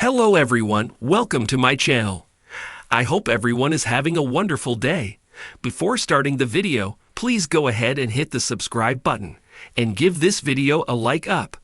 Hello everyone, welcome to my channel. I hope everyone is having a wonderful day. Before starting the video, please go ahead and hit the subscribe button and give this video a like up.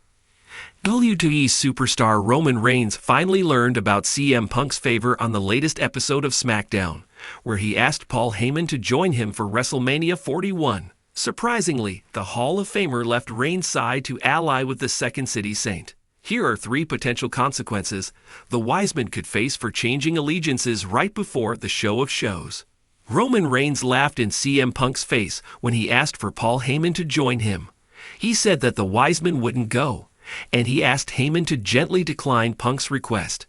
WWE superstar Roman Reigns finally learned about CM Punk's favor on the latest episode of SmackDown, where he asked Paul Heyman to join him for WrestleMania 41. Surprisingly, the Hall of Famer left Reigns' side to ally with the Second City Saint. Here are 3 potential consequences the Wiseman could face for changing allegiances right before the show of shows. Roman Reigns laughed in CM Punk's face when he asked for Paul Heyman to join him. He said that the Wiseman wouldn't go, and he asked Heyman to gently decline Punk's request.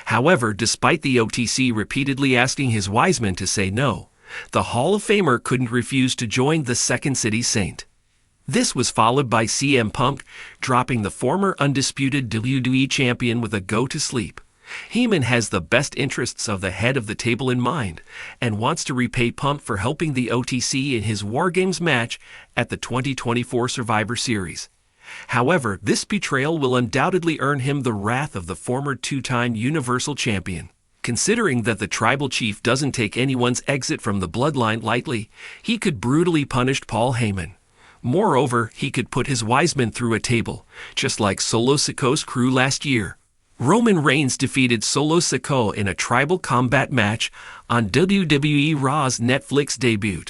However, despite the OTC repeatedly asking his Wiseman to say no, the Hall of Famer couldn't refuse to join the Second City Saint. This was followed by CM Punk dropping the former undisputed WWE champion with a go to sleep. Heyman has the best interests of the head of the table in mind and wants to repay Punk for helping the OTC in his War Games match at the 2024 Survivor Series. However, this betrayal will undoubtedly earn him the wrath of the former 2-time Universal Champion. Considering that the tribal chief doesn't take anyone's exit from the bloodline lightly, he could brutally punish Paul Heyman. Moreover, he could put his Wiseman through a table, just like Solo Sikoa's crew last year. Roman Reigns defeated Solo Sikoa in a tribal combat match on WWE Raw's Netflix debut.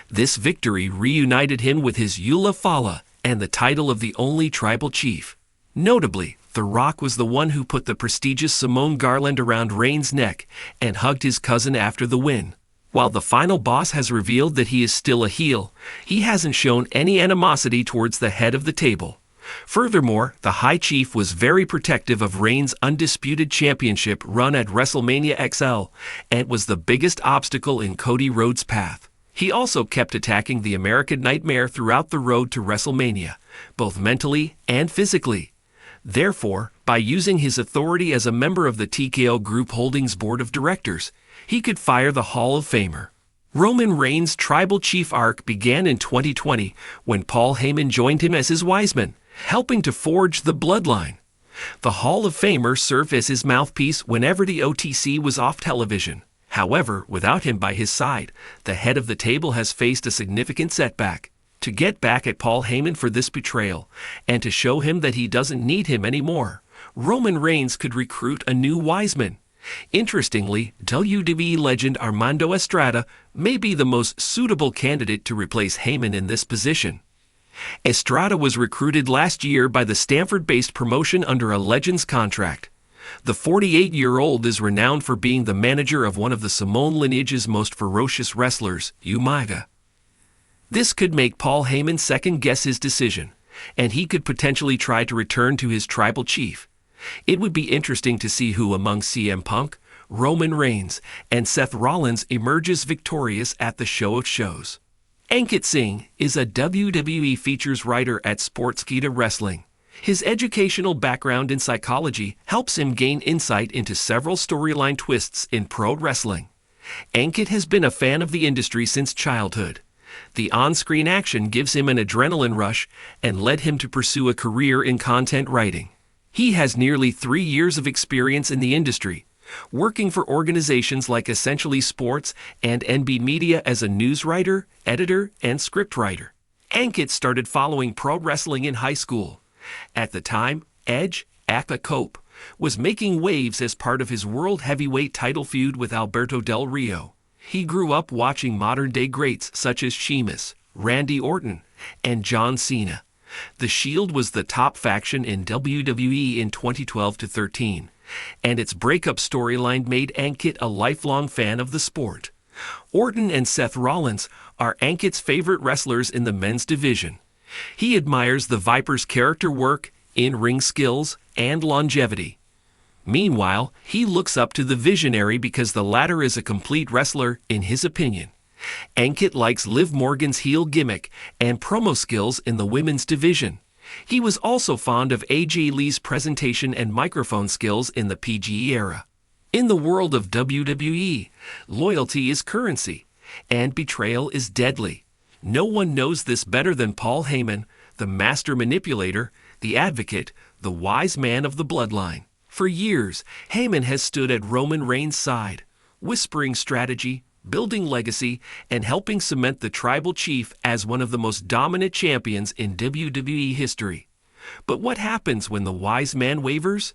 This victory reunited him with his Eula Fala and the title of the only tribal chief. Notably, The Rock was the one who put the prestigious Simone garland around Reigns' neck and hugged his cousin after the win. While the final boss has revealed that he is still a heel, he hasn't shown any animosity towards the head of the table. Furthermore, the High Chief was very protective of Reigns' undisputed championship run at WrestleMania XL and was the biggest obstacle in Cody Rhodes' path. He also kept attacking the American Nightmare throughout the road to WrestleMania, both mentally and physically. Therefore, by using his authority as a member of the TKO Group Holdings Board of Directors, he could fire the Hall of Famer. Roman Reigns' tribal chief arc began in 2020 when Paul Heyman joined him as his Wiseman, helping to forge the bloodline. The Hall of Famer served as his mouthpiece whenever the OTC was off television. However, without him by his side, the head of the table has faced a significant setback. To get back at Paul Heyman for this betrayal, and to show him that he doesn't need him anymore, Roman Reigns could recruit a new Wiseman. Interestingly, WWE legend Armando Estrada may be the most suitable candidate to replace Heyman in this position. Estrada was recruited last year by the Stanford-based promotion under a Legends contract. The 48-year-old is renowned for being the manager of one of the Samoan lineage's most ferocious wrestlers, Umaga. This could make Paul Heyman second-guess his decision, and he could potentially try to return to his tribal chief. It would be interesting to see who among CM Punk, Roman Reigns, and Seth Rollins emerges victorious at the show of shows. Ankit Singh is a WWE features writer at Sportskeeda Wrestling. His educational background in psychology helps him gain insight into several storyline twists in pro wrestling. Ankit has been a fan of the industry since childhood. The on-screen action gives him an adrenaline rush and led him to pursue a career in content writing. He has nearly 3 years of experience in the industry, working for organizations like Essentially Sports and NB Media as a news writer, editor, and scriptwriter. Ankit started following pro wrestling in high school. At the time, Edge, Aka Cope, was making waves as part of his world heavyweight title feud with Alberto Del Rio. He grew up watching modern-day greats such as Sheamus, Randy Orton, and John Cena. The Shield was the top faction in WWE in 2012-13, and its breakup storyline made Ankit a lifelong fan of the sport. Orton and Seth Rollins are Ankit's favorite wrestlers in the men's division. He admires the Viper's character work, in-ring skills, and longevity. Meanwhile, he looks up to the Visionary because the latter is a complete wrestler, in his opinion. Ankit likes Liv Morgan's heel gimmick and promo skills in the women's division. He was also fond of AJ Lee's presentation and microphone skills in the PG era. In the world of WWE, loyalty is currency, and betrayal is deadly. No one knows this better than Paul Heyman, the master manipulator, the advocate, the wise man of the bloodline. For years, Heyman has stood at Roman Reigns' side, whispering strategy, building legacy, and helping cement the tribal chief as one of the most dominant champions in WWE history. But what happens when the wise man wavers?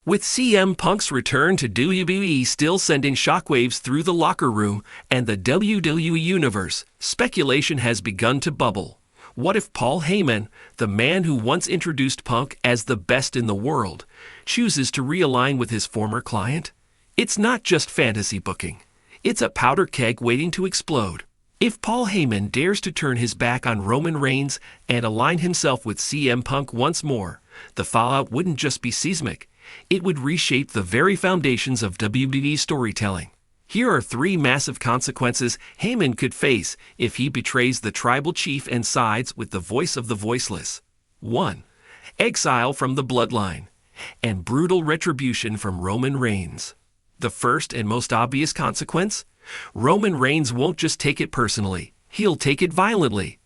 With CM Punk's return to WWE still sending shockwaves through the locker room and the WWE Universe, speculation has begun to bubble. What if Paul Heyman, the man who once introduced Punk as the best in the world, chooses to realign with his former client? It's not just fantasy booking. It's a powder keg waiting to explode. If Paul Heyman dares to turn his back on Roman Reigns and align himself with CM Punk once more, the fallout wouldn't just be seismic. It would reshape the very foundations of WWE storytelling. Here are 3 massive consequences Heyman could face if he betrays the tribal chief and sides with the voice of the voiceless. 1. Exile from the bloodline and brutal retribution from Roman Reigns. The first and most obvious consequence? Roman Reigns won't just take it personally, he'll take it violently.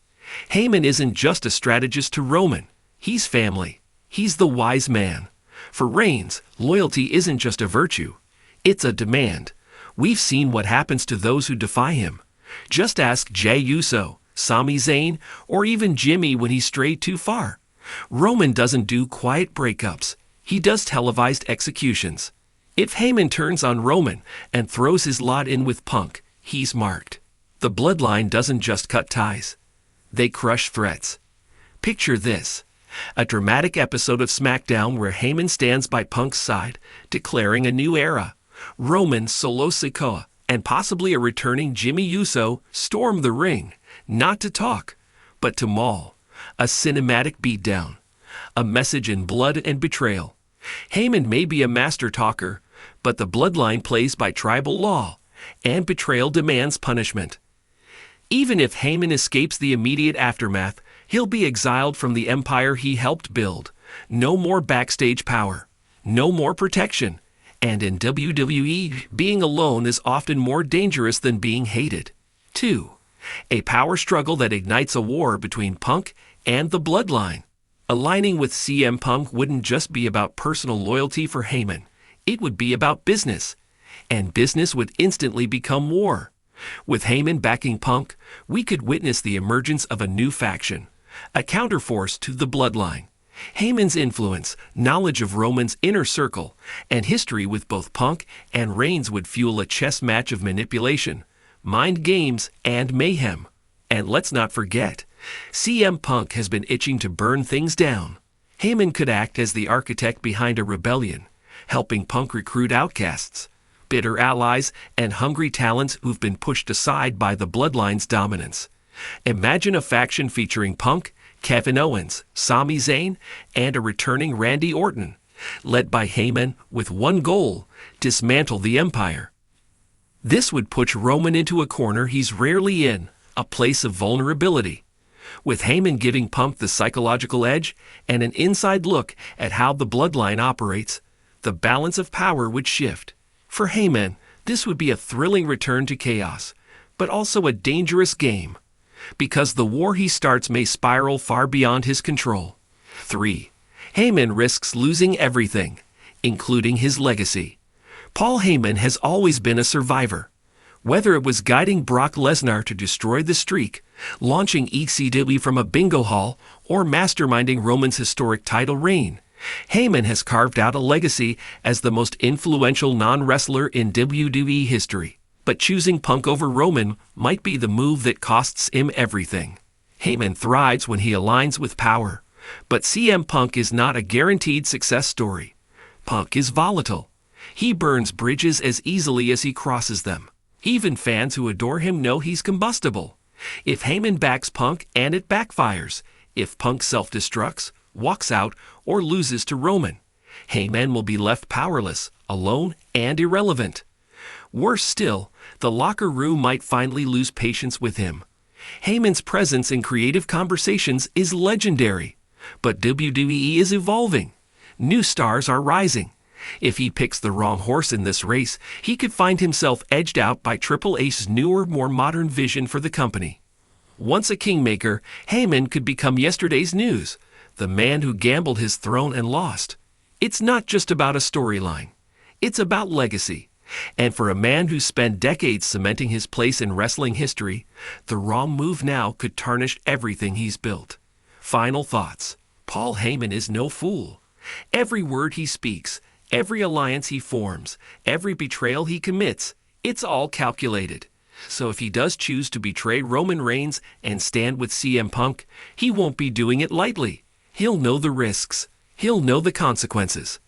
Heyman isn't just a strategist to Roman, he's family. He's the wise man. For Reigns, loyalty isn't just a virtue, it's a demand. We've seen what happens to those who defy him. Just ask Jey Uso, Sami Zayn, or even Jimmy when he strayed too far. Roman doesn't do quiet breakups, he does televised executions. If Heyman turns on Roman and throws his lot in with Punk, he's marked. The bloodline doesn't just cut ties, they crush threats. Picture this. A dramatic episode of SmackDown where Heyman stands by Punk's side, declaring a new era. Roman, Solo Sikoa, and possibly a returning Jimmy Uso storm the ring, not to talk, but to maul. A cinematic beatdown. A message in blood and betrayal. Heyman may be a master talker, but the bloodline plays by tribal law, and betrayal demands punishment. Even if Heyman escapes the immediate aftermath, he'll be exiled from the empire he helped build. No more backstage power. No more protection. And in WWE, being alone is often more dangerous than being hated. 2. A power struggle that ignites a war between Punk and the bloodline. Aligning with CM Punk wouldn't just be about personal loyalty for Heyman. It would be about business. And business would instantly become war. With Heyman backing Punk, we could witness the emergence of a new faction, a counterforce to the bloodline. Heyman's influence, knowledge of Roman's inner circle, and history with both Punk and Reigns would fuel a chess match of manipulation, mind games, and mayhem. And let's not forget, CM Punk has been itching to burn things down. Heyman could act as the architect behind a rebellion, helping Punk recruit outcasts, bitter allies, and hungry talents who've been pushed aside by the bloodline's dominance. Imagine a faction featuring Punk, Kevin Owens, Sami Zayn, and a returning Randy Orton, led by Heyman with one goal: dismantle the empire. This would push Roman into a corner he's rarely in, a place of vulnerability. With Heyman giving Punk the psychological edge and an inside look at how the bloodline operates, the balance of power would shift. For Heyman, this would be a thrilling return to chaos, but also a dangerous game, because the war he starts may spiral far beyond his control. 3. Heyman risks losing everything, including his legacy. Paul Heyman has always been a survivor. Whether it was guiding Brock Lesnar to destroy the streak, launching ECW from a bingo hall, or masterminding Roman's historic title reign, Heyman has carved out a legacy as the most influential non-wrestler in WWE history. But choosing Punk over Roman might be the move that costs him everything. Heyman thrives when he aligns with power, but CM Punk is not a guaranteed success story. Punk is volatile. He burns bridges as easily as he crosses them. Even fans who adore him know he's combustible. If Heyman backs Punk and it backfires, if Punk self-destructs, walks out, or loses to Roman, Heyman will be left powerless, alone, and irrelevant. Worse still, the locker room might finally lose patience with him. Heyman's presence in creative conversations is legendary, but WWE is evolving. New stars are rising. If he picks the wrong horse in this race, he could find himself edged out by Triple H's newer, more modern vision for the company. Once a kingmaker, Heyman could become yesterday's news, the man who gambled his throne and lost. It's not just about a storyline. It's about legacy. And for a man who spent decades cementing his place in wrestling history, the wrong move now could tarnish everything he's built. Final thoughts. Paul Heyman is no fool. Every word he speaks, every alliance he forms, every betrayal he commits, it's all calculated. So if he does choose to betray Roman Reigns and stand with CM Punk, he won't be doing it lightly. He'll know the risks. He'll know the consequences.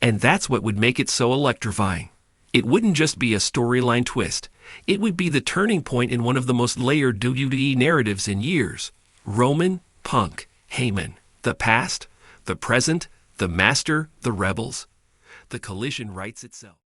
And that's what would make it so electrifying. It wouldn't just be a storyline twist. It would be the turning point in one of the most layered WWE narratives in years. Roman, Punk, Heyman. The past, the present, the master, the rebels. The collision writes itself.